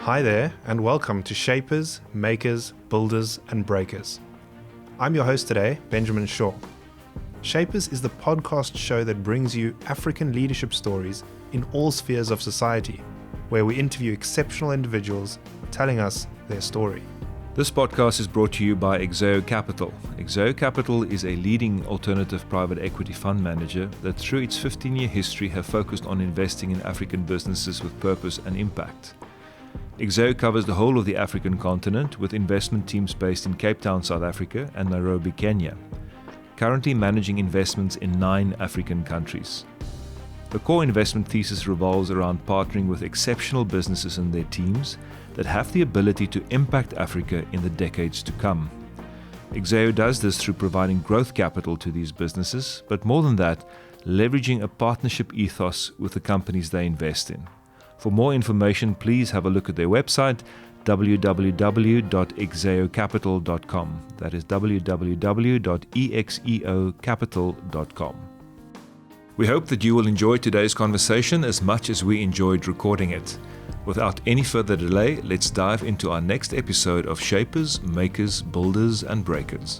Hi there, and welcome to Shapers, Makers, Builders, and Breakers. I'm your host today, Benjamin Shaw. Shapers is the podcast show that brings you African leadership stories in all spheres of society, where we interview exceptional individuals telling us their story. This podcast is brought to you by Exeo Capital. Exeo Capital is a leading alternative private equity fund manager that through its 15-year history have focused on investing in African businesses with purpose and impact. Exeo covers the whole of the African continent with investment teams based in Cape Town, South Africa and Nairobi, Kenya, currently managing investments in 9 African countries. The core investment thesis revolves around partnering with exceptional businesses and their teams that have the ability to impact Africa in the decades to come. Exeo does this through providing growth capital to these businesses, but more than that, leveraging a partnership ethos with the companies they invest in. For more information, please have a look at their website, www.exeocapital.com. That is www.exeocapital.com. We hope that you will enjoy today's conversation as much as we enjoyed recording it. Without any further delay, let's dive into our next episode of Shapers, Makers, Builders, and Breakers.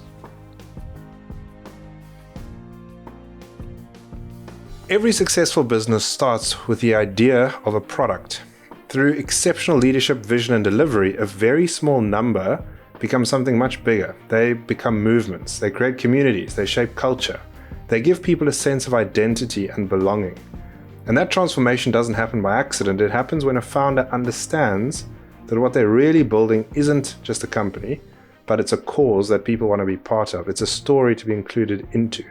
Every successful business starts with the idea of a product. Through exceptional leadership, vision, and delivery, a very small number becomes something much bigger. They become movements, they create communities, they shape culture. They give people a sense of identity and belonging. And that transformation doesn't happen by accident. It happens when a founder understands that what they're really building isn't just a company, but it's a cause that people want to be part of. It's a story to be included into.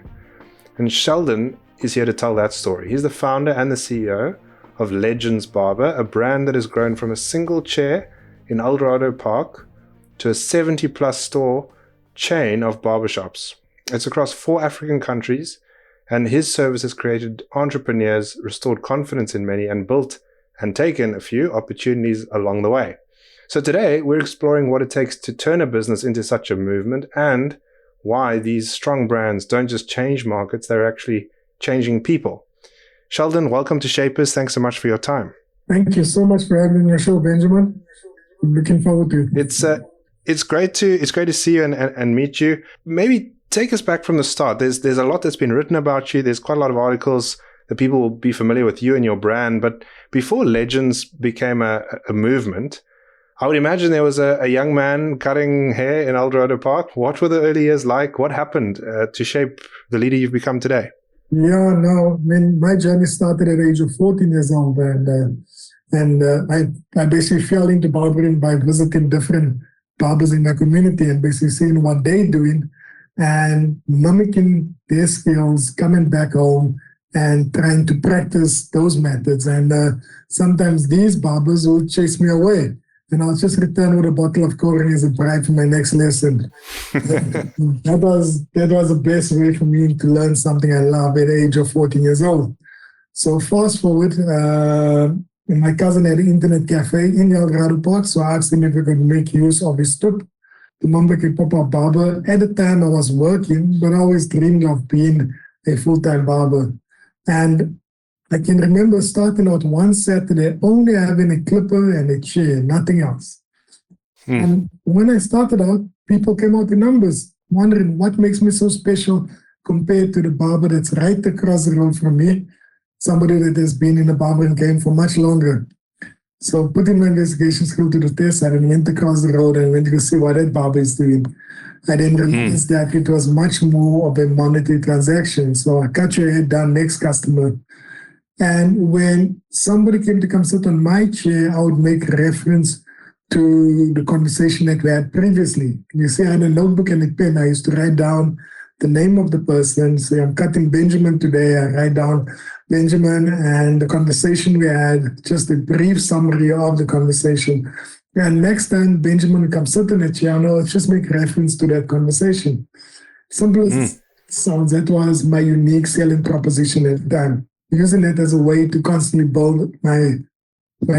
And Sheldon is here to tell that story. He's the founder and the CEO of Legends Barber, a brand that has grown from a single chair in Eldorado Park to a 70-plus store chain of barbershops. It's across 4 African countries, and his service has created entrepreneurs, restored confidence in many, and built and taken a few opportunities along the way. So today, we're exploring what it takes to turn a business into such a movement and why these strong brands don't just change markets, they're actually changing people. Sheldon, welcome to Shapers. Thanks so much for your time. Thank you so much for having me on your show, Benjamin. I'm looking forward to it. It's great to see you and meet you. Maybe take us back from the start. There's a lot that's been written about you. There's quite a lot of articles that people will be familiar with you and your brand. But before Legends became a movement, I would imagine there was a young man cutting hair in Eldorado Park. What were the early years like? What happened to shape the leader you've become today? Yeah, no, my journey started at the age of 14 years old. And I basically fell into barbering by visiting different barbers in my community and basically seeing what they're doing and mimicking their skills, coming back home and trying to practice those methods. And sometimes these barbers would chase me away. And I'll just return with a bottle of Corona as a bribe for my next lesson. That was the best way for me to learn something I love at the age of 14 years old. So fast forward, my cousin had an internet cafe in Eldorado Park, so I asked him if we could make use of his stoop to make a pop-up barber. At the time I was working, but I always dreamed of being a full-time barber. And I can remember starting out one Saturday only having a clipper and a chair, nothing else. And when I started out, people came out in numbers, wondering what makes me so special compared to the barber that's right across the road from me, somebody that has been in the barbering game for much longer. So putting my investigation skill to the test, I then went across the road and went to see what that barber is doing. I then realized that it was much more of a monetary transaction. So I cut your head down, next customer. And when somebody came to come sit on my chair, I would make reference to the conversation that we had previously. You see, I had a notebook and a pen. I used to write down the name of the person. Say, I'm cutting Benjamin today. I write down Benjamin and the conversation we had, just a brief summary of the conversation. And next time Benjamin would come sit on a chair, let's just make reference to that conversation. Simple as it sounds, that was my unique selling proposition at the time. Using it as a way to constantly build my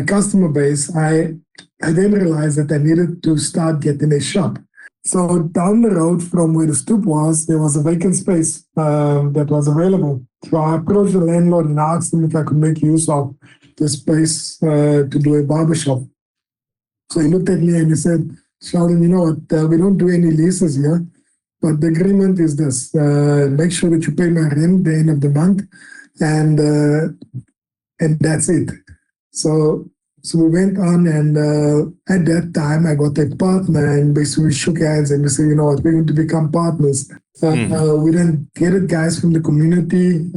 customer base, I then realized that I needed to start getting a shop. So down the road from where the stoop was, there was a vacant space that was available. So I approached the landlord and asked him if I could make use of the space to do a barbershop. So he looked at me and he said, Sheldon, you know what, we don't do any leases here, but the agreement is this, make sure that you pay my rent the end of the month, and that's it. So we went on, and at that time, I got a partner, and basically we shook hands and we said, you know what, we're going to become partners. We then gathered guys from the community,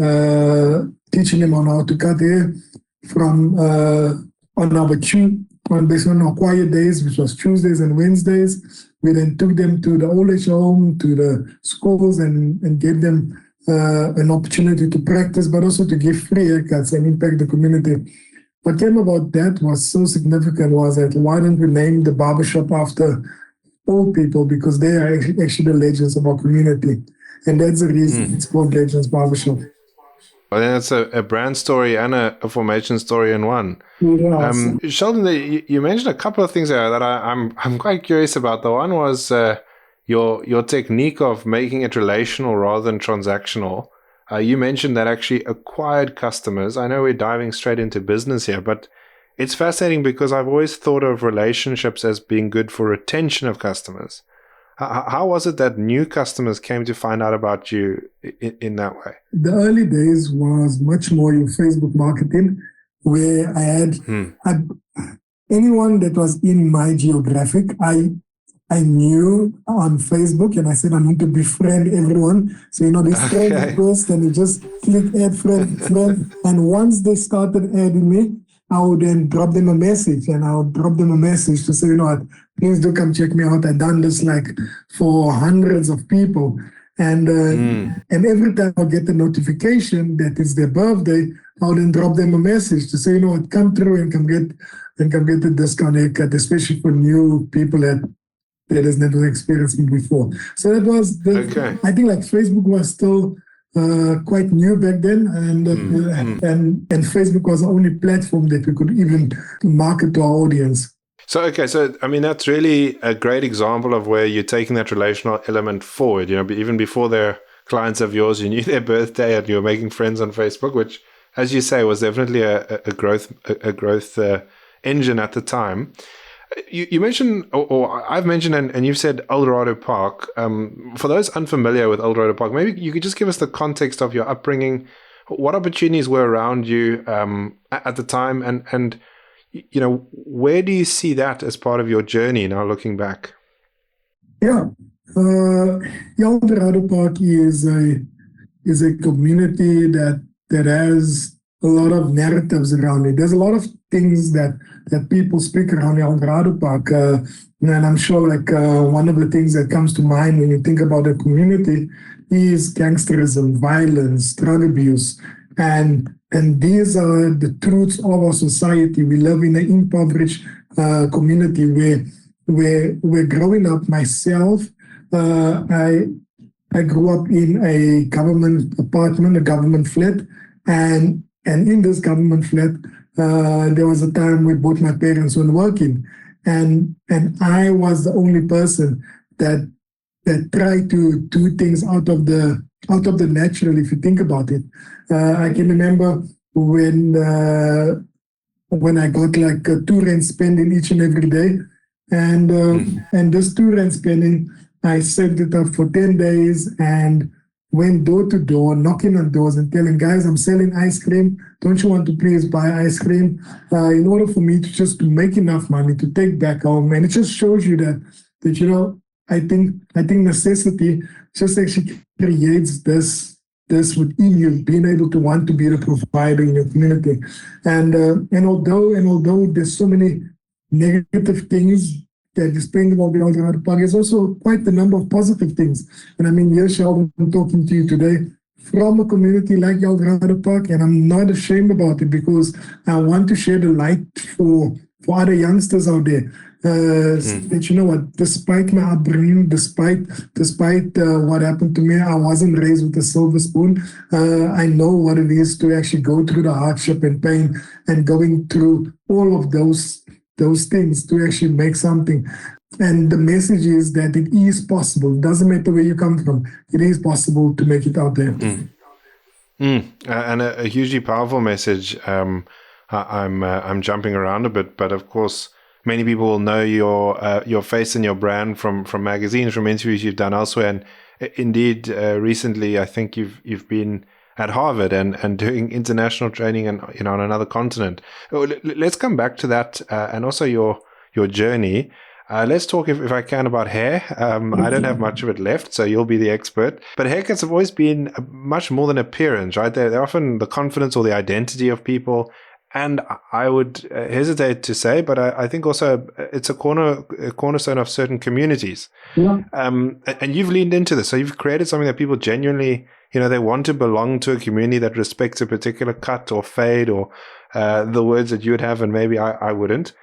teaching them on how to cut hair from basically on our quiet days, which was Tuesdays and Wednesdays. We then took them to the old age home, to the schools, and gave them an opportunity to practice, but also to give free haircuts and impact the community. What came about that was so significant was that why don't we name the barbershop after old people, because they are actually the legends of our community. And that's the reason it's called Legends Barbershop. I think that's a brand story and a formation story in one. Yes. Sheldon, you mentioned a couple of things there that I'm quite curious about. The one was your technique of making it relational rather than transactional. You mentioned that actually acquired customers. I know we're diving straight into business here, but it's fascinating because I've always thought of relationships as being good for retention of customers. How was it that new customers came to find out about you in that way? The early days was much more in Facebook marketing, where I had anyone that was in my geographic, I knew on Facebook, and I said, I'm going to befriend everyone. So, this friend request, and you just click add friend. And once they started adding me, I would then drop them a message, and I would drop them a message to say, what, please do come check me out. I've done this like for hundreds of people. And every time I get the notification that it's their birthday, I would then drop them a message to say, what, come through and come get the discount haircut, especially for new people that has never experienced me before. So that was I think like Facebook was still quite new back then, and Facebook was the only platform that we could even market to our audience. So I mean, that's really a great example of where you're taking that relational element forward. Even before they're clients of yours, you knew their birthday and you were making friends on Facebook, which, as you say, was definitely a growth engine at the time. You mentioned, or I've mentioned, and you've said Eldorado Park. For those unfamiliar with Eldorado Park, maybe you could just give us the context of your upbringing. What opportunities were around you at the time, and where do you see that as part of your journey now, looking back? Yeah, Eldorado Park is a community that has a lot of narratives around it. There's a lot of things that people speak around Eldorado Park. And I'm sure one of the things that comes to mind when you think about the community is gangsterism, violence, drug abuse. And these are the truths of our society. We live in an impoverished community where growing up myself, I grew up in a government apartment, a government flat, and in this government flat, there was a time where both my parents weren't working, and I was the only person that tried to do things out of the natural. If you think about it, I can remember when I got like 2 rand spending each and every day, and this 2 rand spending, I saved it up for 10 days and went door to door, knocking on doors and telling guys, I'm selling ice cream. Don't you want to please buy ice cream? In order for me to make enough money to take back home. And it just shows you that I think necessity just actually creates this within you, being able to want to be the provider in your community. And although there's so many negative things that is playing about the Eldorado Park, is also quite a number of positive things. And I mean, here, Sheldon, I'm talking to you today from a community like Eldorado Park, and I'm not ashamed about it because I want to share the light for other youngsters out there. That despite my upbringing, despite what happened to me, I wasn't raised with a silver spoon. I know what it is to actually go through the hardship and pain and going through all of those things to actually make something. And the message is that it is possible. It doesn't matter where you come from. It is possible to make it out there. And a hugely powerful message. I'm jumping around a bit, but of course, many people will know your face and your brand from magazines, from interviews you've done elsewhere. And indeed, recently, I think you've been at Harvard and doing international training and on another continent. Let's come back to that and also your journey. Let's talk, if I can, about hair. I don't have much of it left, so you'll be the expert. But haircuts have always been much more than appearance, right? They're often the confidence or the identity of people. And I would hesitate to say, but I think also it's a cornerstone of certain communities. Yeah. And you've leaned into this. So you've created something that people genuinely, they want to belong to a community that respects a particular cut or fade or the words that you would have and maybe I wouldn't.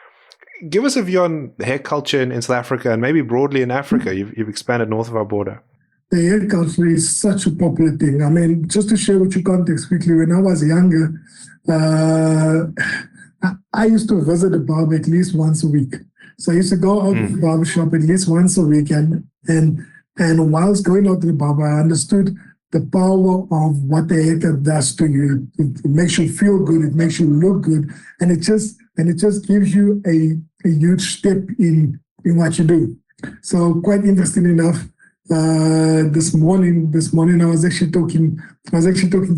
Give us a view on hair culture in South Africa and maybe broadly in Africa. You've expanded north of our border. The hair culture is such a popular thing. I mean, just to share with you context quickly, when I was younger, I used to visit a barber at least once a week. So I used to go out to the barber shop at least once a week. And whilst going out to the barber, I understood the power of what the haircut does to you. It makes you feel good. It makes you look good. And it just gives you a huge step in what you do. So quite interesting enough, this morning I was actually talking to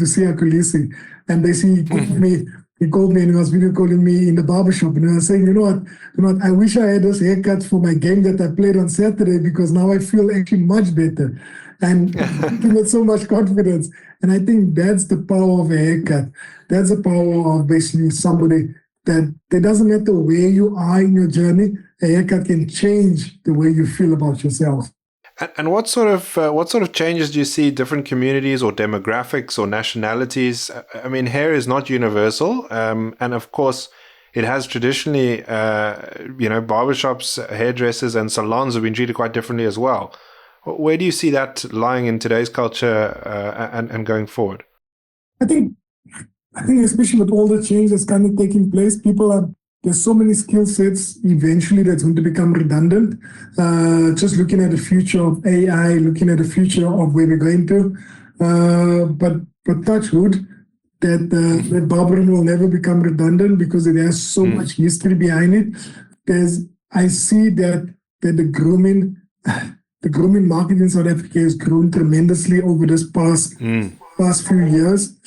Sia Kulisi, and basically he called me and he was video calling me in the barbershop, and I was saying, you know what, I wish I had this haircut for my game that I played on Saturday, because now I feel actually much better and with so much confidence. And I think that's the power of a haircut. That's the power of basically somebody that it doesn't matter where you are in your journey, a haircut can change the way you feel about yourself. And what sort of changes do you see different communities or demographics or nationalities? I mean, hair is not universal, and of course, it has traditionally, barbershops, hairdressers, and salons have been treated quite differently as well. Where do you see that lying in today's culture and going forward? I think especially with all the change that's kind of taking place, there's so many skill sets eventually that's going to become redundant. Just looking at the future of AI, looking at the future of where we're going to. But touch wood, that barbering will never become redundant because it has so much history behind it. I see that the grooming market in South Africa has grown tremendously over this past few years.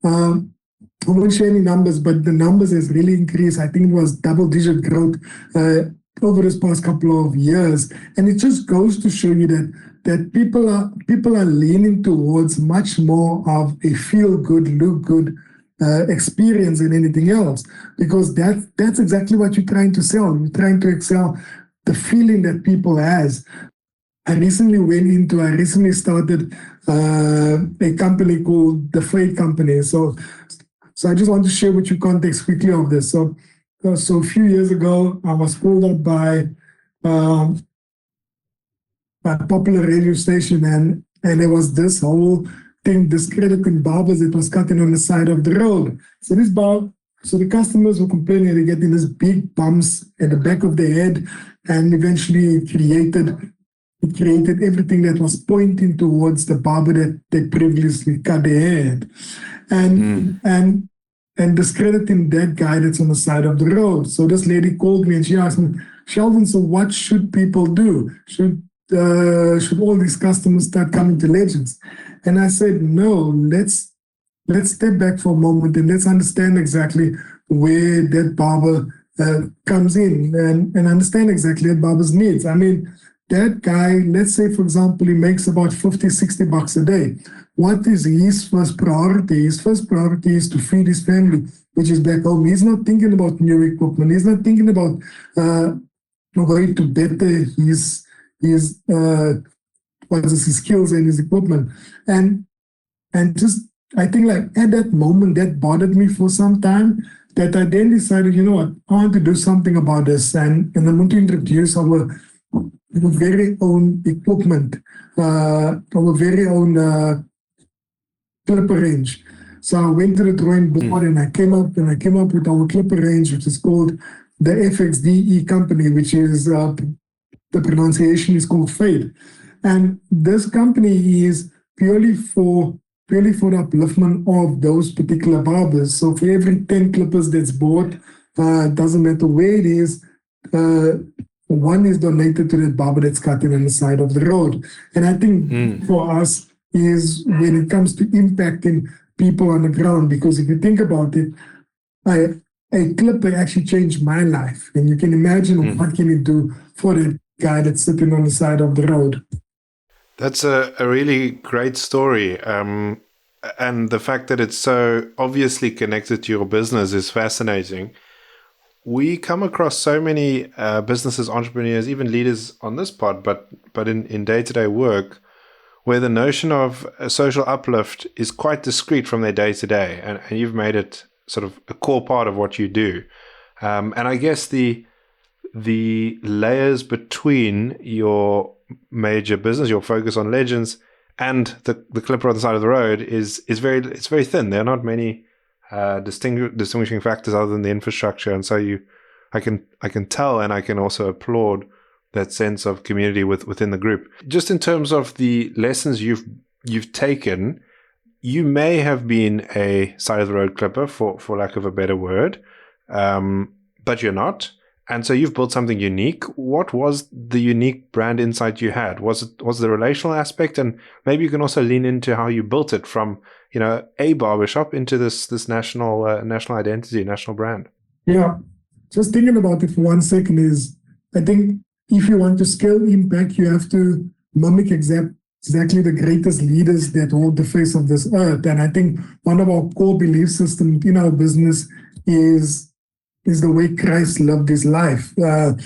I won't share any numbers, but the numbers has really increased. I think it was double-digit growth over this past couple of years, and it just goes to show you that people are leaning towards much more of a feel-good, look-good experience than anything else, because that's exactly what you're trying to sell. You're trying to excel the feeling that people has. I recently started a company called The Fade Company. So I just want to share with you context quickly of this. So a few years ago, I was called up by a popular radio station, and there was this whole thing discrediting barbers that was cutting on the side of the road. So the customers were complaining they're getting these big bumps at the back of their head, and eventually it created everything that was pointing towards the barber that they previously cut their head. And discrediting that guy that's on the side of the road. So this lady called me and she asked me, Sheldon, so what should people do? Should all these customers start coming to Legends? And I said, no, let's step back for a moment and let's understand exactly where that barber comes in and understand exactly that barber's needs. I mean, that guy, let's say, for example, he makes about $50-$60 a day. What is his first priority? His first priority is to feed his family, which is back home. He's not thinking about new equipment. He's not thinking about going to better his skills and his equipment. And just, I think like at that moment, that bothered me for some time, that I then decided, you know what, I want to do something about this. And I want to introduce our very own equipment, our very own clipper range. So I went to the drawing board and I came up with our clipper range, which is called the FXDE company, which is the pronunciation is called Fade. And this company is purely for the upliftment of those particular barbers. So for every 10 clippers that's bought, doesn't matter where it is, one is donated to that barber that's cutting on the side of the road. And I think for us is when it comes to impacting people on the ground, because if you think about it, a clipper actually changed my life. And you can imagine what can it do for that guy that's sitting on the side of the road. That's a really great story. And the fact that it's so obviously connected to your business is fascinating. We come across so many businesses, entrepreneurs, even leaders on this pod, but in day-to-day work, where the notion of a social uplift is quite discrete from their day-to-day. And you've made it sort of a core part of what you do. And I guess the layers between your major business, your focus on legends, and the clipper on the side of the road is very thin. There are not many distinguishing factors other than the infrastructure, and so I can tell, and I can also applaud that sense of community within the group. Just in terms of the lessons you've taken, you may have been a side of the road clipper for lack of a better word, but you're not. And so you've built something unique. What was the unique brand insight you had? Was the relational aspect? And maybe you can also lean into how you built it from, a barbershop into this national identity, national brand. Yeah. Just thinking about it for 1 second is, I think if you want to scale impact, you have to mimic exactly the greatest leaders that hold the face of this earth. And I think one of our core belief systems in our business is the way Christ lived his life. And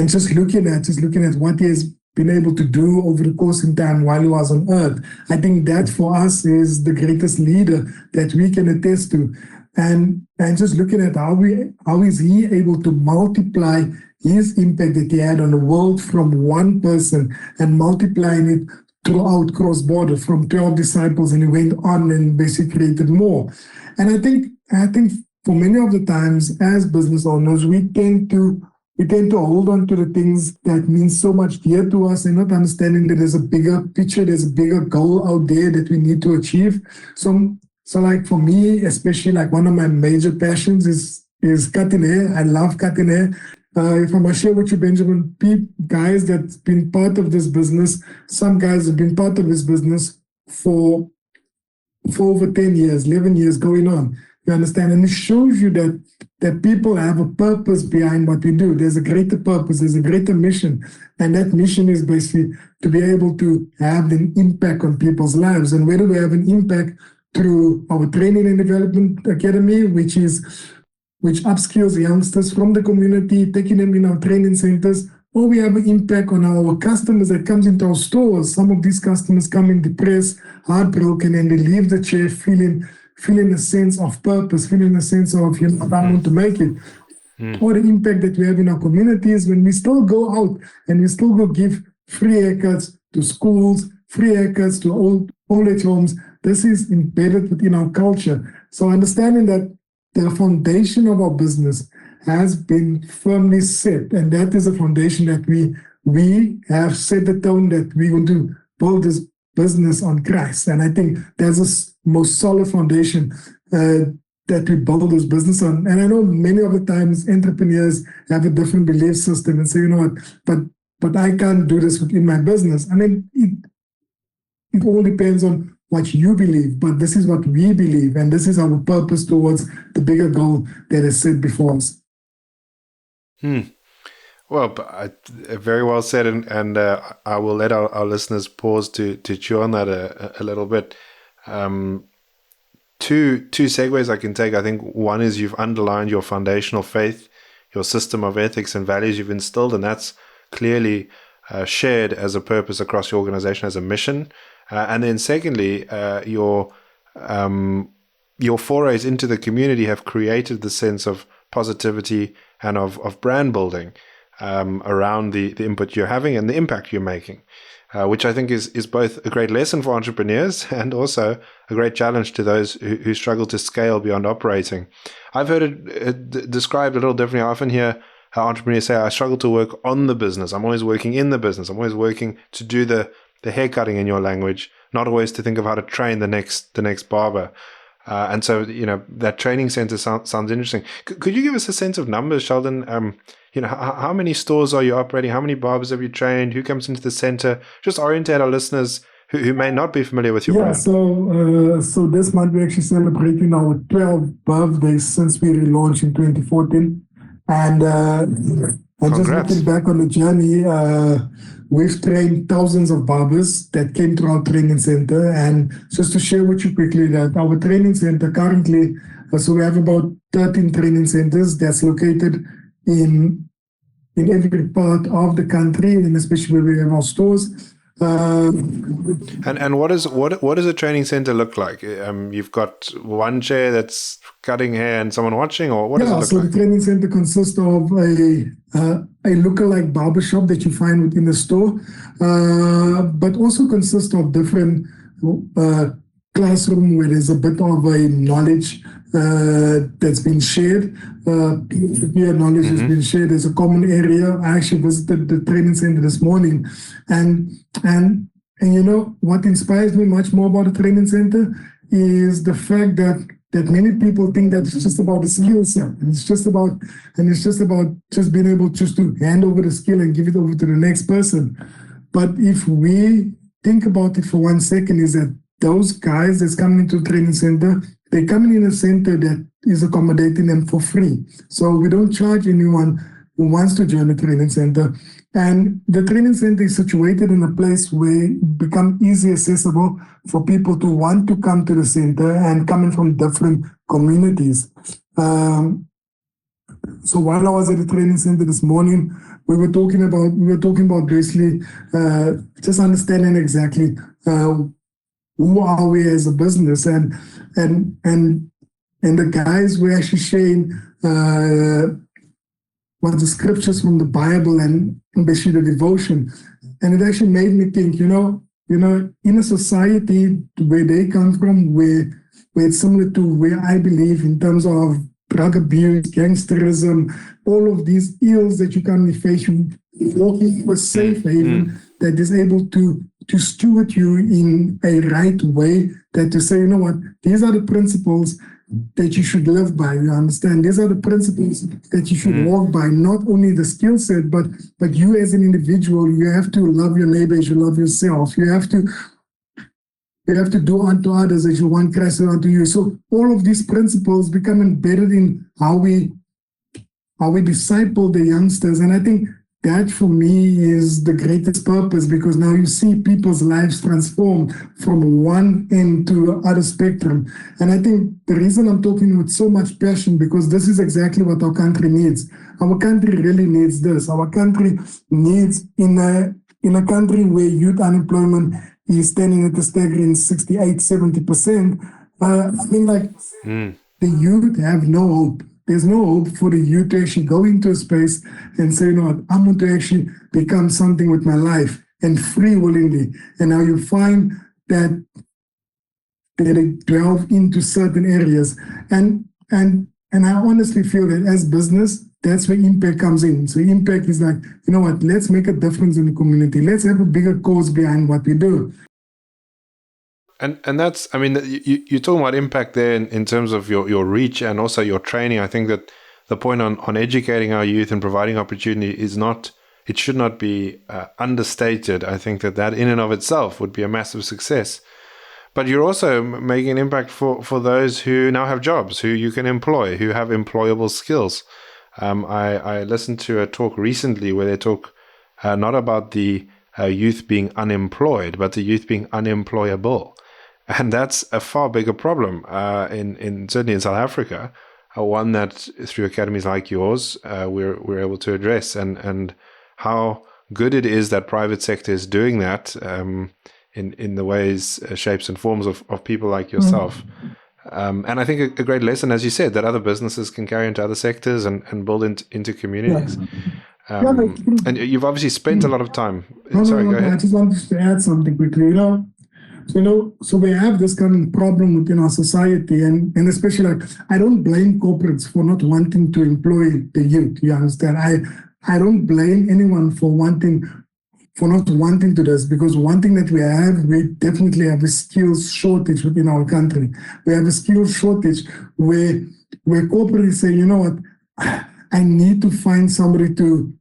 just looking at what he has been able to do over the course in time while he was on earth, I think that for us is the greatest leader that we can attest to. And just looking at how is he able to multiply his impact that he had on the world from one person and multiplying it throughout cross-border from 12 disciples, and he went on and basically created more. And I think for many of the times as business owners, we tend to hold on to the things that mean so much dear to us and not understanding that there's a bigger picture, there's a bigger goal out there that we need to achieve. So like for me, especially like one of my major passions is cutting hair. I love cutting hair. If I must share with you, Benjamin, guys that's been part of this business, some guys have been part of this business for over 10 years, 11 years going on. You understand? And it shows you that people have a purpose behind what we do. There's a greater purpose, there's a greater mission. And that mission is basically to be able to have an impact on people's lives. And whether we have an impact through our training and development academy, which upskills youngsters from the community, taking them in our training centers, or we have an impact on our customers that comes into our stores. Some of these customers come in depressed, heartbroken, and they leave the chair feeling a sense of purpose, feeling a sense of, I want to make it. Or the impact that we have in our communities when we still go out and we still go give free haircuts to schools, free haircuts to old age homes. This is embedded within our culture. So understanding that the foundation of our business has been firmly set, and that is a foundation that we have set the tone that we're going to build this business on Christ. And I think that's the most solid foundation that we build this business on. And I know many of the times entrepreneurs have a different belief system and say, but I can't do this within my business. I mean, it all depends on what you believe, but this is what we believe, and this is our purpose towards the bigger goal that is set before us. Well, very well said, and I will let our listeners pause to chew on that a little bit. Two segues I can take. I think one is you've underlined your foundational faith, your system of ethics and values you've instilled, and that's clearly shared as a purpose across your organization, as a mission. And then secondly, your forays into the community have created the sense of positivity and of brand building around the input you're having and the impact you're making, which I think is both a great lesson for entrepreneurs and also a great challenge to those who struggle to scale beyond operating. I've heard it described a little differently. I often hear how entrepreneurs say, I struggle to work on the business. I'm always working in the business. I'm always working to do the haircutting in your language, not always to think of how to train the next barber. And so, that training center sounds interesting. Could you give us a sense of numbers, Sheldon? How many stores are you operating? How many barbers have you trained? Who comes into the center? Just orientate our listeners who may not be familiar with your brand. So this month we're actually celebrating our 12th birthday since we relaunched in 2014. And just looking back on the journey, we've trained thousands of barbers that came to our training center. And just to share with you quickly that our training center currently, so we have about 13 training centers that's located in every part of the country, and especially where we have our stores. And what does a training center look like? You've got one chair that's cutting hair and someone watching, or what does it look like? The training center consists of a lookalike barbershop that you find within the store, but also consists of different classroom where there's a bit of a knowledge that's been shared. Peer knowledge has been shared. There's a common area. I actually visited the training center this morning, and what inspires me much more about the training center is the fact that many people think that it's just about the skill set, and it's just about just being able just to hand over the skill and give it over to the next person. But if we think about it for 1 second, is that those guys that's coming into the training center, they're coming in a center that is accommodating them for free. So we don't charge anyone who wants to join the training center. And the training center is situated in a place where it becomes easy accessible for people to want to come to the center and coming from different communities. So while I was at the training center this morning, we were talking about basically just understanding exactly who are we as a business, and the guys were actually sharing what the scriptures from the Bible and basically the devotion, and it actually made me think, in a society where they come from, where it's similar to where I believe in terms of drug abuse, gangsterism, all of these ills that you currently face, you walking to a safe haven that is able to steward you in a right way, that to say, you know what, these are the principles that you should live by, you understand? These are the principles that you should walk by, not only the skill set, but you as an individual, you have to love your neighbor as you love yourself. You have to do unto others as you want Christ unto you. So all of these principles become embedded in how we disciple the youngsters. And I think that for me is the greatest purpose, because now you see people's lives transform from one end to the other spectrum. And I think the reason I'm talking with so much passion, because this is exactly what our country needs. Our country really needs this. Our country needs, in a country where youth unemployment is standing at a staggering 68-70%, the youth have no hope. There's no hope for the youth to actually go into a space and say, I'm going to actually become something with my life, and free willingly. And now you find that they delve into certain areas. And I honestly feel that as business, that's where impact comes in. So impact is like, let's make a difference in the community. Let's have a bigger cause behind what we do. And that's, you're talking about impact there in terms of your reach and also your training. I think that the point on educating our youth and providing opportunity it should not be understated. I think that in and of itself would be a massive success. But you're also making an impact for those who now have jobs, who you can employ, who have employable skills. I listened to a talk recently where they talk not about the youth being unemployed, but the youth being unemployable. And that's a far bigger problem certainly in South Africa, one that through academies like yours, we're able to address, and how good it is that private sector is doing that in the ways, shapes and forms of people like yourself. And I think a great lesson, as you said, that other businesses can carry into other sectors and build into communities. And you've obviously spent a lot of time. Sorry, go ahead. I just wanted to add something quickly. So we have this kind of problem within our society, and especially I don't blame corporates for not wanting to employ the youth. You understand? I don't blame anyone for wanting not wanting to do this, because one thing that we definitely have a skills shortage within our country. We have a skills shortage where corporates say, you know what, I need to find somebody to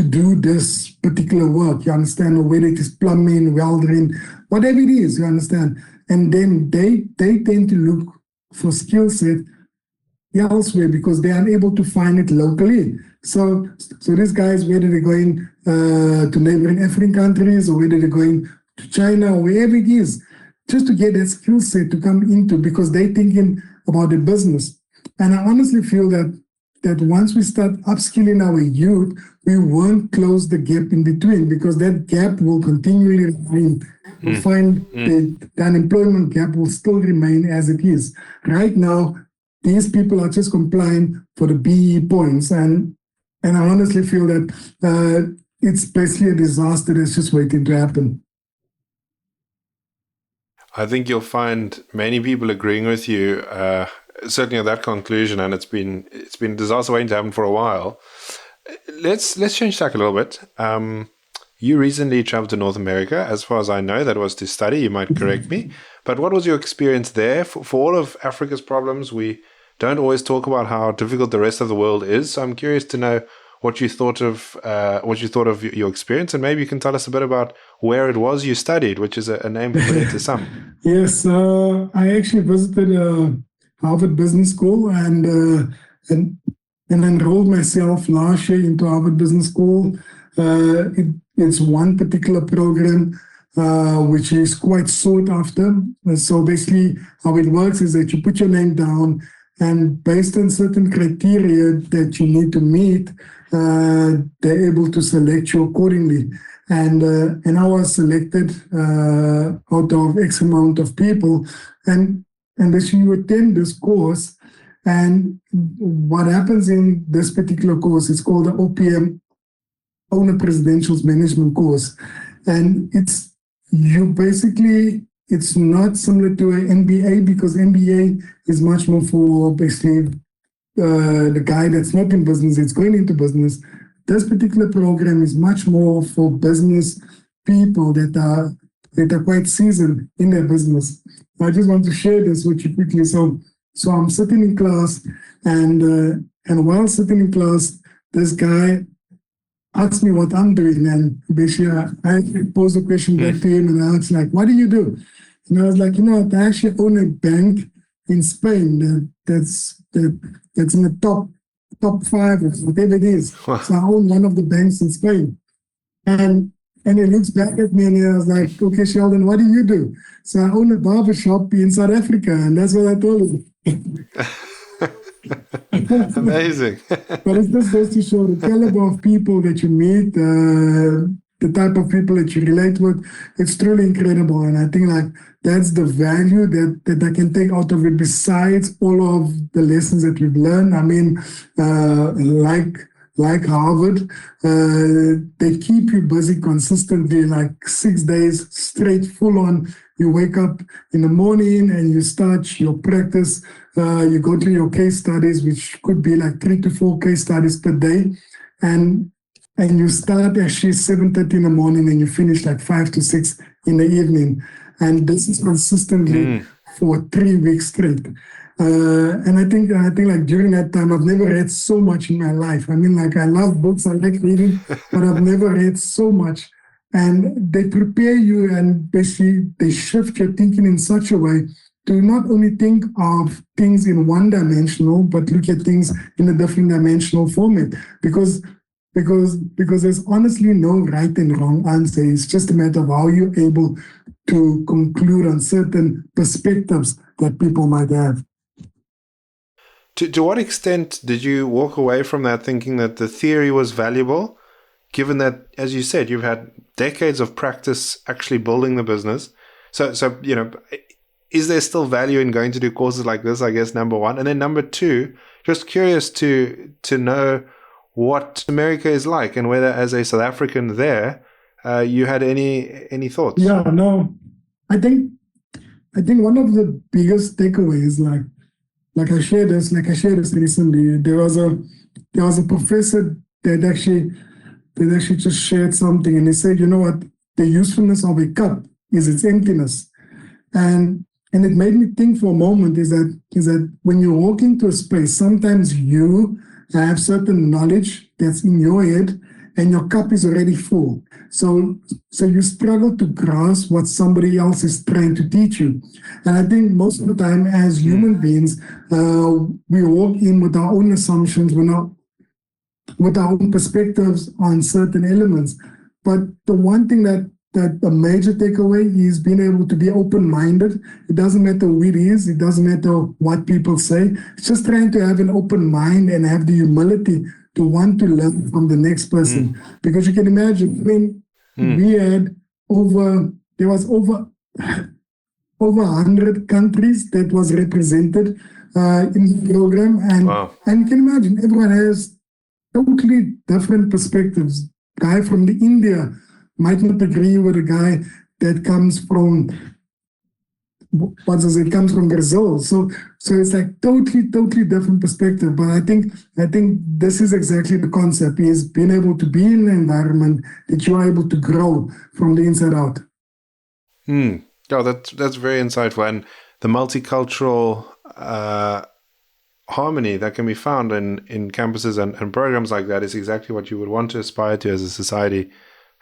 do this particular work, you understand, or whether it is plumbing, welding, whatever it is, you understand. And then they tend to look for skill set elsewhere because they are unable to find it locally. So these guys, whether they're going to neighboring African countries or whether they're going to China or wherever it is, just to get that skill set to come into, because they're thinking about the business. And I honestly feel that once we start upskilling our youth, we won't close the gap in between, because that gap will continually remain. We'll find the unemployment gap will still remain as it is. Right now, these people are just complying for the BE points. And I honestly feel that it's basically a disaster that's just waiting to happen. I think you'll find many people agreeing with you, certainly at that conclusion, and it's been a disaster waiting to happen for a while. Let's change tack a little bit. You recently traveled to North America. As far as I know, that was to study. You might correct me. But what was your experience there? For all of Africa's problems, we don't always talk about how difficult the rest of the world is. So I'm curious to know what you thought of your experience, and maybe you can tell us a bit about where it was you studied, which is a name familiar to some. Yes, I actually visited Harvard Business School and enrolled myself last year into Harvard Business School. It's one particular program which is quite sought after. So basically, how it works is that you put your name down, and based on certain criteria that you need to meet, they're able to select you accordingly. And I was selected out of X amount of people, and basically you attend this course. And what happens in this particular course is called the OPM, Owner Presidential's Management Course, and it's not similar to an MBA, because MBA is much more for basically the guy that's not in business, it's going into business. This particular program is much more for business people that are quite seasoned in their business. I just want to share this with you quickly. So I'm sitting in class, and while sitting in class, this guy asked me what I'm doing, and basically I posed a question back to him, and I was like, "What do you do?" And I was like, "You know what? I actually own a bank in Spain that's in the top 5 or whatever it is." Wow. So I own one of the banks in Spain, and he looks back at me and he was like, "Okay, Sheldon, what do you do?" So I own a barber shop in South Africa, and that's what I told him. Amazing. But it just goes to show the caliber of people that you meet, the type of people that you relate with. It's truly incredible. And I think like that's the value that I can take out of it, besides all of the lessons that we've learned. I mean, like Harvard, they keep you busy consistently, like 6 days straight, full on. You wake up in the morning and you start your practice. You go to your case studies, which could be like 3 to 4 case studies per day. And you start actually 7:30 in the morning and you finish like 5 to 6 in the evening. And this is consistently for 3 weeks straight. And I think like during that time, I've never read so much in my life. I mean, like I love books, I like reading, but I've never read so much. And they prepare you, and basically they shift your thinking in such a way to not only think of things in one dimensional, but look at things in a different dimensional format. Because there's honestly no right and wrong answer. It's just a matter of how you're able to conclude on certain perspectives that people might have. To what extent did you walk away from that thinking that the theory was valuable, given that, as you said, you've had decades of practice actually building the business? So you know, is there still value in going to do courses like this, I guess, number one? And then number two, just curious to know what America is like, and whether as a South African there, you had any thoughts? Yeah, no, I think one of the biggest takeaways, like I shared this recently. There was a professor that actually that actually just shared something, and he said, you know what, the usefulness of a cup is its emptiness. And it made me think for a moment is that when you walk into a space, sometimes you have certain knowledge that's in your head and your cup is already full. So you struggle to grasp what somebody else is trying to teach you. And I think most of the time as human beings, we walk in with our own assumptions, with our own perspectives on certain elements. But the one thing that the major takeaway is being able to be open-minded. It doesn't matter who it is. It doesn't matter what people say. It's just trying to have an open mind and have the humility to want to learn from the next person. Because you can imagine when we had there was over 100 countries that was represented in the program. And you can imagine everyone has totally different perspectives. Guy from India might not agree with a guy that comes from Brazil. So it's like totally different perspective. But I think this is exactly the concept, is being able to be in an environment that you are able to grow from the inside out. Oh, that's very insightful. And the multicultural harmony that can be found in campuses and programs like that is exactly what you would want to aspire to as a society.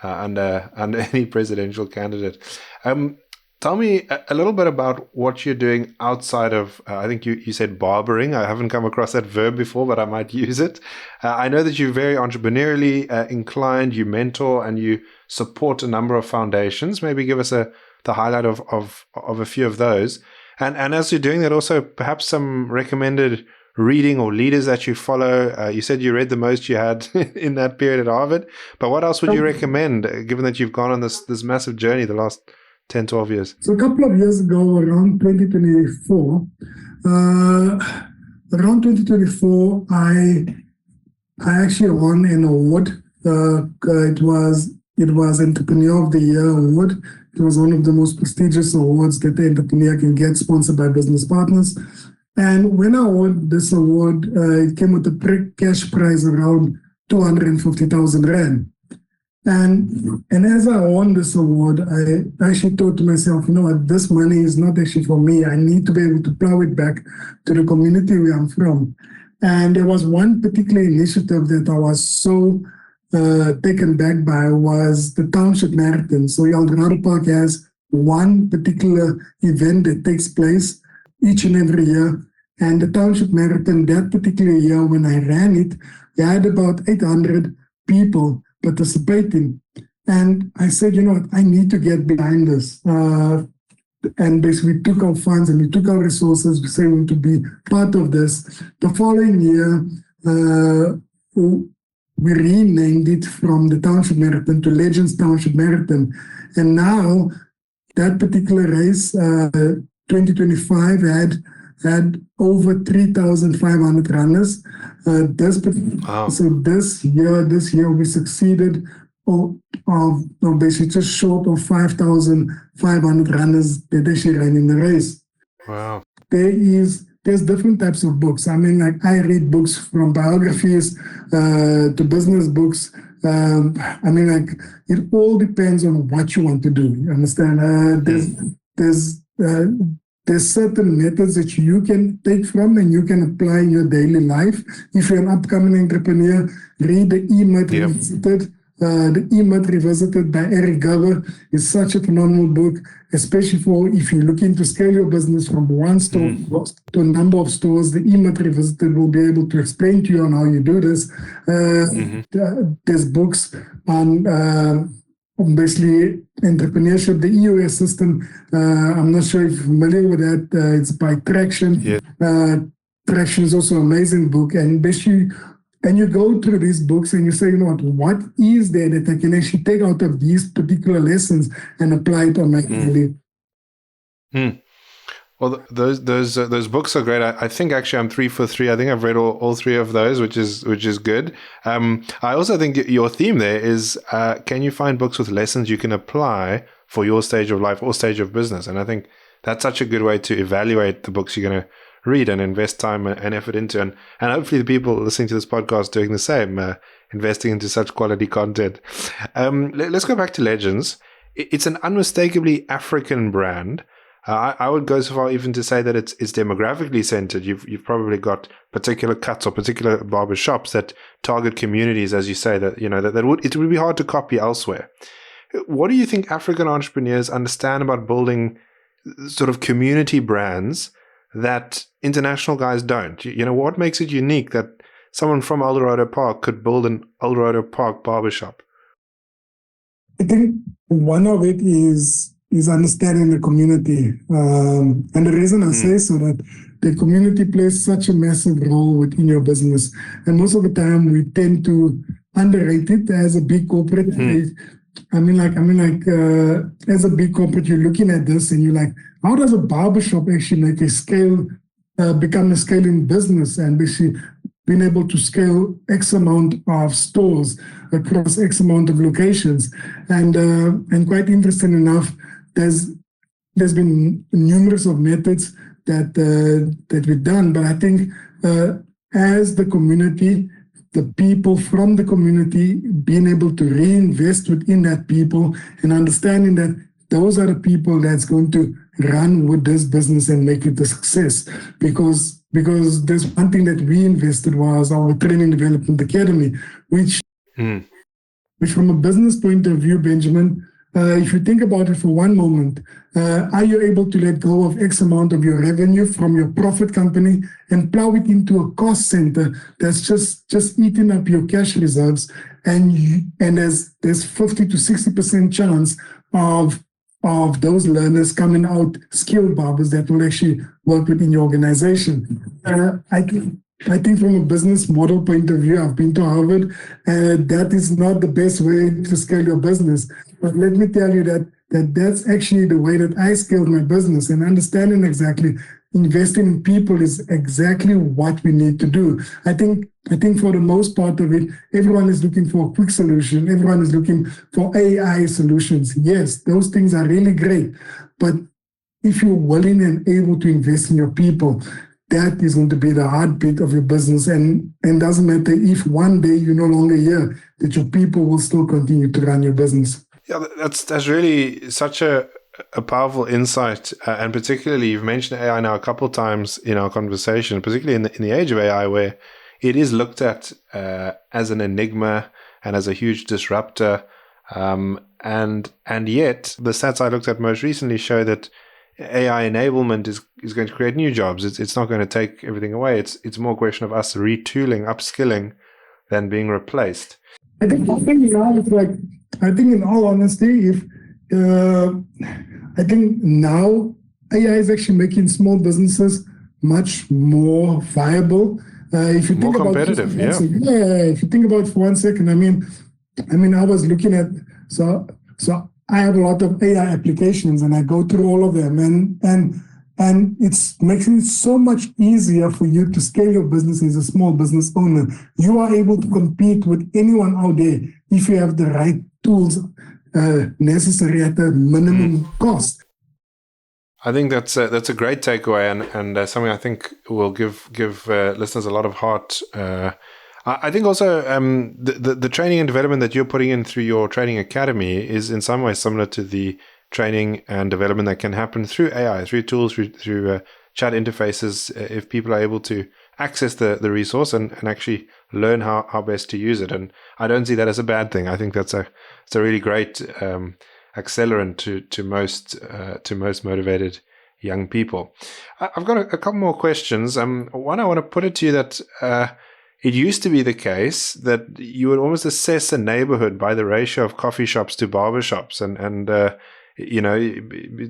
Under any presidential candidate. Tell me a little bit about what you're doing outside of, I think you said barbering. I haven't come across that verb before, but I might use it. I know that you're very entrepreneurially inclined, you mentor and you support a number of foundations. Maybe give us the highlight of a few of those. And as you're doing that, also perhaps some recommended reading or leaders that you follow. You said you read the most you had in that period at Harvard, but what else would you recommend, given that you've gone on this massive journey the last 10, 12 years? So a couple of years ago, around 2024, I actually won an award. It was Entrepreneur of the Year award. It was one of the most prestigious awards that the entrepreneur can get, sponsored by business partners. And when I won this award, it came with a cash prize around 250,000 Rand. And as I won this award, I actually thought to myself, you know what, this money is not actually for me. I need to be able to plow it back to the community where I'm from. And there was one particular initiative that I was so taken back by, was the Township Marathon. So Eldorado Park has one particular event that takes place each and every year. And the Township Marathon, that particular year when I ran it, we had about 800 people participating. And I said, you know what, I need to get behind this. And basically we took our funds and we took our resources. We said we want to be part of this. The following year, we renamed it from the Township Marathon to Legends Township Marathon. And now that particular race, 2025, had over 3,500 runners. So this year we succeeded of basically just short of 5,500 runners that actually ran in the race. Wow. There's different types of books. I mean, like, I read books from biographies to business books. I mean, like, it all depends on what you want to do. You understand? There's certain methods that you can take from and you can apply in your daily life. If you're an upcoming entrepreneur, read the E-Myth Revisited. The E-Myth Revisited by Eric Garber is such a phenomenal book, especially for if you're looking to scale your business from one store to a number of stores. The E-Myth Revisited will be able to explain to you on how you do this. There's books on basically entrepreneurship, the EOS system. I'm not sure if you're familiar with that. It's by Traction. Traction is also an amazing book. And basically, and you go through these books and you say, you know what is there that I can actually take out of these particular lessons and apply it on my daily? Well, those books are great. I think actually I'm 3 for 3. I think I've read all three of those, which is good. I also think your theme there is, can you find books with lessons you can apply for your stage of life or stage of business? And I think that's such a good way to evaluate the books you're going to read and invest time and effort into. And hopefully the people listening to this podcast doing the same. investing into such quality content. Let's go back to Legends. It's an unmistakably African brand. I would go so far even to say that it's demographically centered. You've probably got particular cuts or particular barber shops that target communities, as you say, that it would be hard to copy elsewhere. What do you think African entrepreneurs understand about building sort of community brands that international guys don't? What makes it unique that someone from Eldorado Park could build an Eldorado Park barbershop? I think one of it is understanding the community. And the reason I say so, that the community plays such a massive role within your business. And most of the time we tend to underrate it as a big corporate. As a big corporate, you're looking at this and you're like, how does a barbershop actually make become a scaling business and basically being able to scale X amount of stores across X amount of locations? And quite interesting enough, there's been numerous of methods that we've done, but I think as the community, the people from the community being able to reinvest within that people and understanding that those are the people that's going to run with this business and make it a success. Because there's one thing that we invested was our training development academy, which from a business point of view, Benjamin, if you think about it for one moment, are you able to let go of X amount of your revenue from your profit company and plow it into a cost center that's just eating up your cash reserves, and there's 50 to 60% chance of those learners coming out skilled barbers that will actually work within your organization. I think from a business model point of view, I've been to Harvard, and that is not the best way to scale your business. But let me tell you that's actually the way that I scaled my business, and understanding exactly investing in people is exactly what we need to do. I think for the most part of it, everyone is looking for a quick solution. Everyone is looking for AI solutions. Yes, those things are really great. But if you're willing and able to invest in your people, that is going to be the heartbeat of your business. And doesn't matter if one day you're no longer here, that your people will still continue to run your business. Yeah, that's really such a powerful insight. And particularly, you've mentioned AI now a couple of times in our conversation, particularly in the age of AI, where it is looked at as an enigma and as a huge disruptor. And yet, the stats I looked at most recently show that AI enablement is going to create new jobs. It's not going to take everything away. It's more a question of us retooling, upskilling, than being replaced. I think now it's like, I think in all honesty, I think now AI is actually making small businesses much more viable. If you more think competitive, about if you think about it for 1 second, I mean, I was looking at so I have a lot of AI applications and I go through all of them, and it's making it so much easier for you to scale your business as a small business owner. You are able to compete with anyone out there if you have the right tools necessary at a minimum cost. I think that's a great takeaway and something I think will give listeners a lot of heart. I think also the training and development that you're putting in through your training academy is in some ways similar to the training and development that can happen through AI, through tools, through chat interfaces, if people are able to access the resource and actually learn how best to use it. And I don't see that as a bad thing. I think it's a really great accelerant to most motivated young people. I've got a couple more questions. One, I want to put it to you that it used to be the case that you would almost assess a neighborhood by the ratio of coffee shops to barber shops, and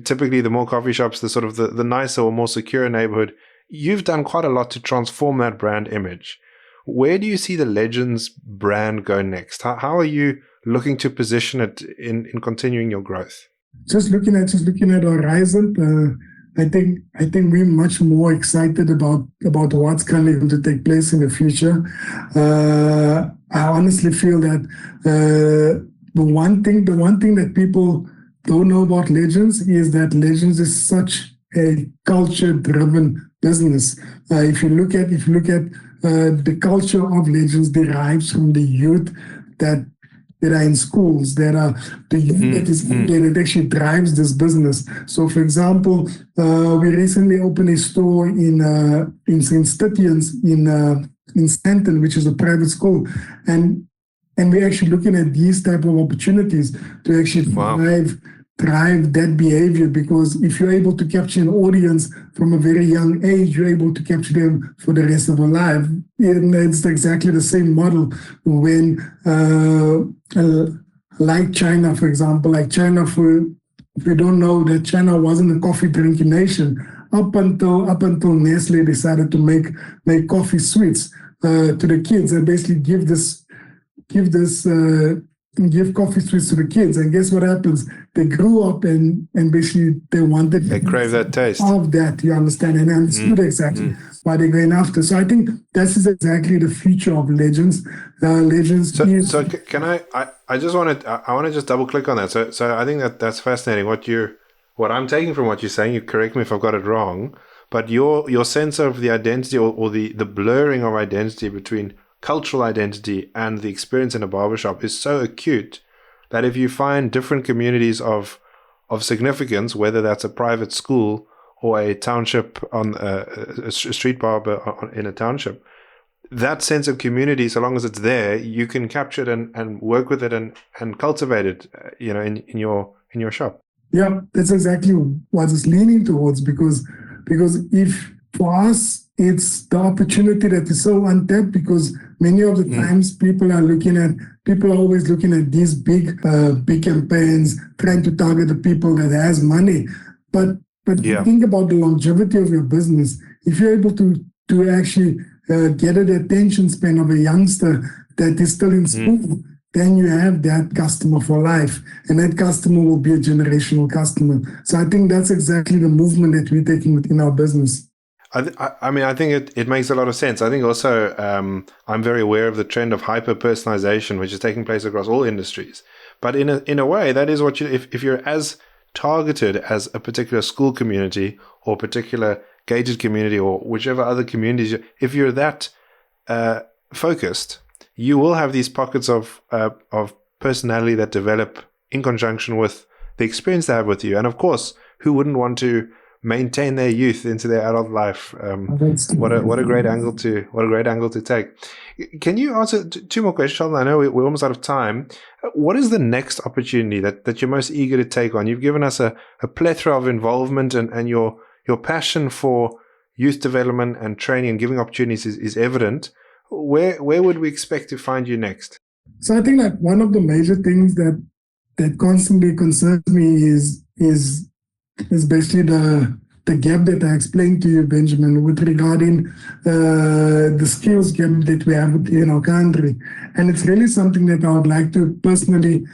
typically the more coffee shops, the sort of the nicer or more secure neighborhood. You've done quite a lot to transform that brand image. Where do you see the Legends brand go next? How are you looking to position it in continuing your growth? Just looking at Horizon, I think we're much more excited about what's currently going to take place in the future. I honestly feel that the one thing that people don't know about Legends is that Legends is such a culture-driven business. If you look at the culture of Legends derives from the youth that are in schools, that are the youth that is in there that actually drives this business. So, for example, we recently opened a store in St. Stithians in Stanton, which is a private school, and we're actually looking at these type of opportunities to actually drive that behavior, because if you're able to capture an audience from a very young age, you're able to capture them for the rest of their life. And it's exactly the same model when, like China, for example, like China, if we don't know that China wasn't a coffee drinking nation up until Nestle decided to make coffee sweets to the kids and basically give coffee sweets to the kids, and guess what happens? They grew up and basically they crave that taste of that, you understand, and understood exactly why they're going after. So I think this is exactly the future of Legends. So can I just want to just double click on that. So I think that's fascinating. What I'm taking from what you're saying, you correct me if I've got it wrong, but your sense of the identity or the blurring of identity between cultural identity and the experience in a barbershop is so acute that if you find different communities of significance, whether that's a private school or a township on a street barber in a township, that sense of community, so long as it's there, you can capture it and work with it and cultivate it, in your shop. Yeah, that's exactly what it's leaning towards, because if for us, it's the opportunity that is so untapped, because many of the times people are always looking at these big campaigns, trying to target the people that has money. But think about the longevity of your business. If you're able to actually get the attention span of a youngster that is still in school, then you have that customer for life, and that customer will be a generational customer. So I think that's exactly the movement that we're taking within our business. I think it makes a lot of sense. I think also I'm very aware of the trend of hyper-personalization, which is taking place across all industries. But in a way, that is what if you're as targeted as a particular school community or particular gated community or whichever other communities, if you're that focused, you will have these pockets of personality that develop in conjunction with the experience they have with you. And of course, who wouldn't want to maintain their youth into their adult life? What a great angle to take. Can you answer two more questions, Sheldon? I know we're almost out of time. What is the next opportunity that you're most eager to take on? You've given us a plethora of involvement, and your passion for youth development and training and giving opportunities is evident. Where would we expect to find you next? So I think that one of the major things that constantly concerns me is basically the gap that I explained to you, Benjamin, with regarding the skills gap that we have in our country. And it's really something that I would like to personally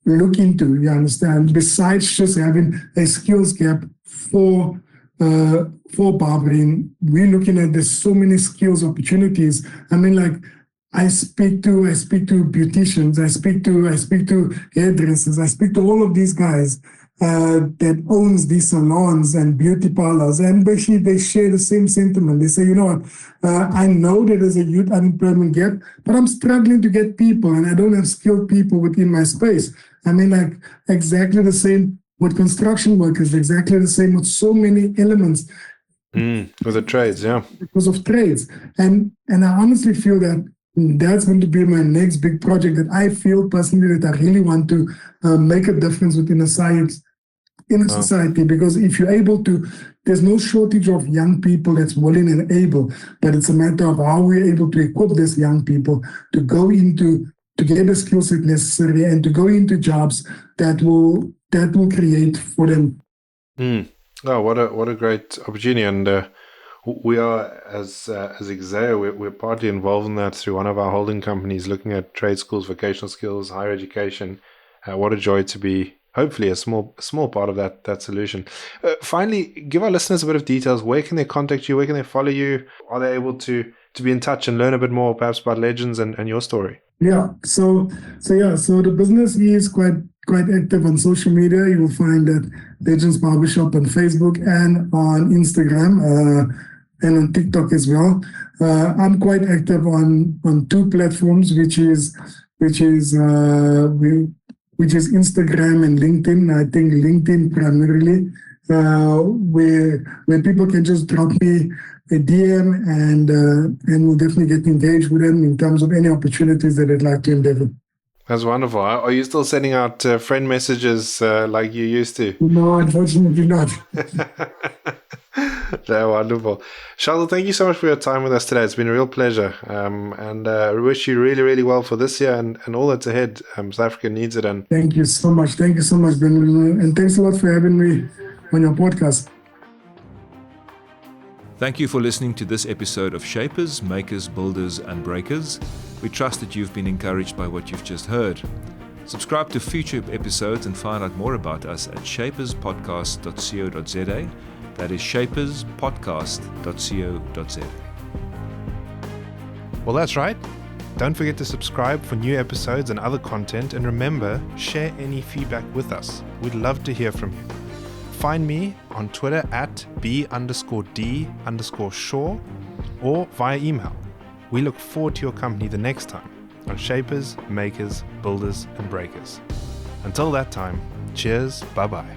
look into, you understand, besides just having a skills gap for barbering. We're looking at there's so many skills opportunities. I mean, like, I speak to beauticians, I speak to hairdressers, I speak to all of these guys that owns these salons and beauty parlors, and basically they share the same sentiment. They say, you know what, I know that there's a youth unemployment gap, but I'm struggling to get people, and I don't have skilled people within my space. I mean, like, exactly the same with construction workers, exactly the same with so many elements. With the trades, yeah. Because of trades. And I honestly feel that that's going to be my next big project that I feel personally that I really want to make a difference within a society, because if you're able to, there's no shortage of young people that's willing and able, but it's a matter of how we're able to equip these young people to go into, to get the skill set necessary and to go into jobs that will create for them. Oh, what a great opportunity. And we are, as Exeo, we're partly involved in that through one of our holding companies, looking at trade schools, vocational skills, higher education. What a joy to be, hopefully, a small part of that solution. Finally, give our listeners a bit of details. Where can they contact you? Where can they follow you? Are they able to be in touch and learn a bit more, perhaps, about Legends and your story? Yeah. So the business is quite active on social media. You will find that Legends Barbershop on Facebook and on Instagram. and on TikTok as well. I'm quite active on two platforms, which is Instagram and LinkedIn. I think LinkedIn primarily, where people can just drop me a DM and we'll definitely get engaged with them in terms of any opportunities that they'd like to endeavor. That's wonderful. Are you still sending out friend messages like you used to? No, unfortunately not. They're wonderful. Sheldon, thank you so much for your time with us today. It's been a real pleasure. And I wish you really, really well for this year and all that's ahead. South Africa needs it. And Thank you so much. Thank you so much, Ben. And thanks a lot for having me on your podcast. Thank you for listening to this episode of Shapers, Makers, Builders and Breakers. We trust that you've been encouraged by what you've just heard. Subscribe to future episodes and find out more about us at shaperspodcast.co.za. That is shaperspodcast.co.za. well, that's right. Don't forget to subscribe for new episodes and other content. And remember, share any feedback with us. We'd love to hear from you. Find me on Twitter at b_d_shaw or via email. We look forward to your company the next time on Shapers, Makers, Builders and Breakers. Until that time, cheers, bye-bye.